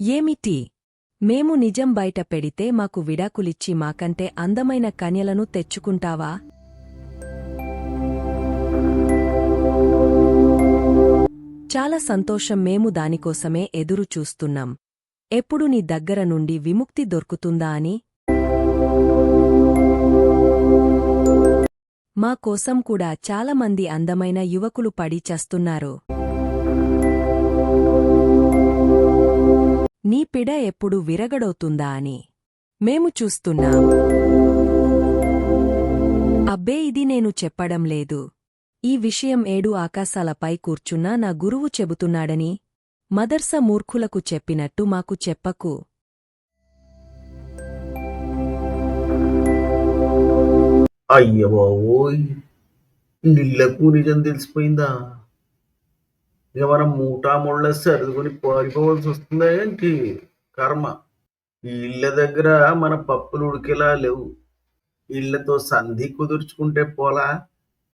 ఏమిటి? మేము నిజం బయట పెడితే మాకు విడాకులిచ్చి మాకంటే అందమైన కన్యలను తెచ్చుకుంటావా? చాలా సంతోషం, మేము దానికోసమే ఎదురు చూస్తున్నాం. ఎప్పుడు నీ దగ్గర నుండి విముక్తి దొరుకుతుందా అని. మా కోసం కూడా చాలామంది అందమైన యువకులు పడి చస్తున్నారు. నీ పిడ ఎప్పుడు విరగడవుతుందా అని మేము చూస్తున్నాం. అబ్బే, ఇది నేను చెప్పడం లేదు. ఈ విషయం 7 ఆకాశాలపై కూర్చున్న నా గురువు చెబుతున్నాడని. మదర్స మూర్ఖులకు చెప్పినట్టు మాకు చెప్పకు. అయ్య బాబోయ్! ఈళ్ళకు నిజం తెలిసిపోయిందా? ఇక మనం మూటా సర్దుకొని పారిపోవాల్సి వస్తుందా ఏంటి? కర్మ. ఈళ్ళ దగ్గర మన పప్పులు ఉడికేలా లేవు. ఈళ్ళతో సంధి కుదుర్చుకుంటే పోలా.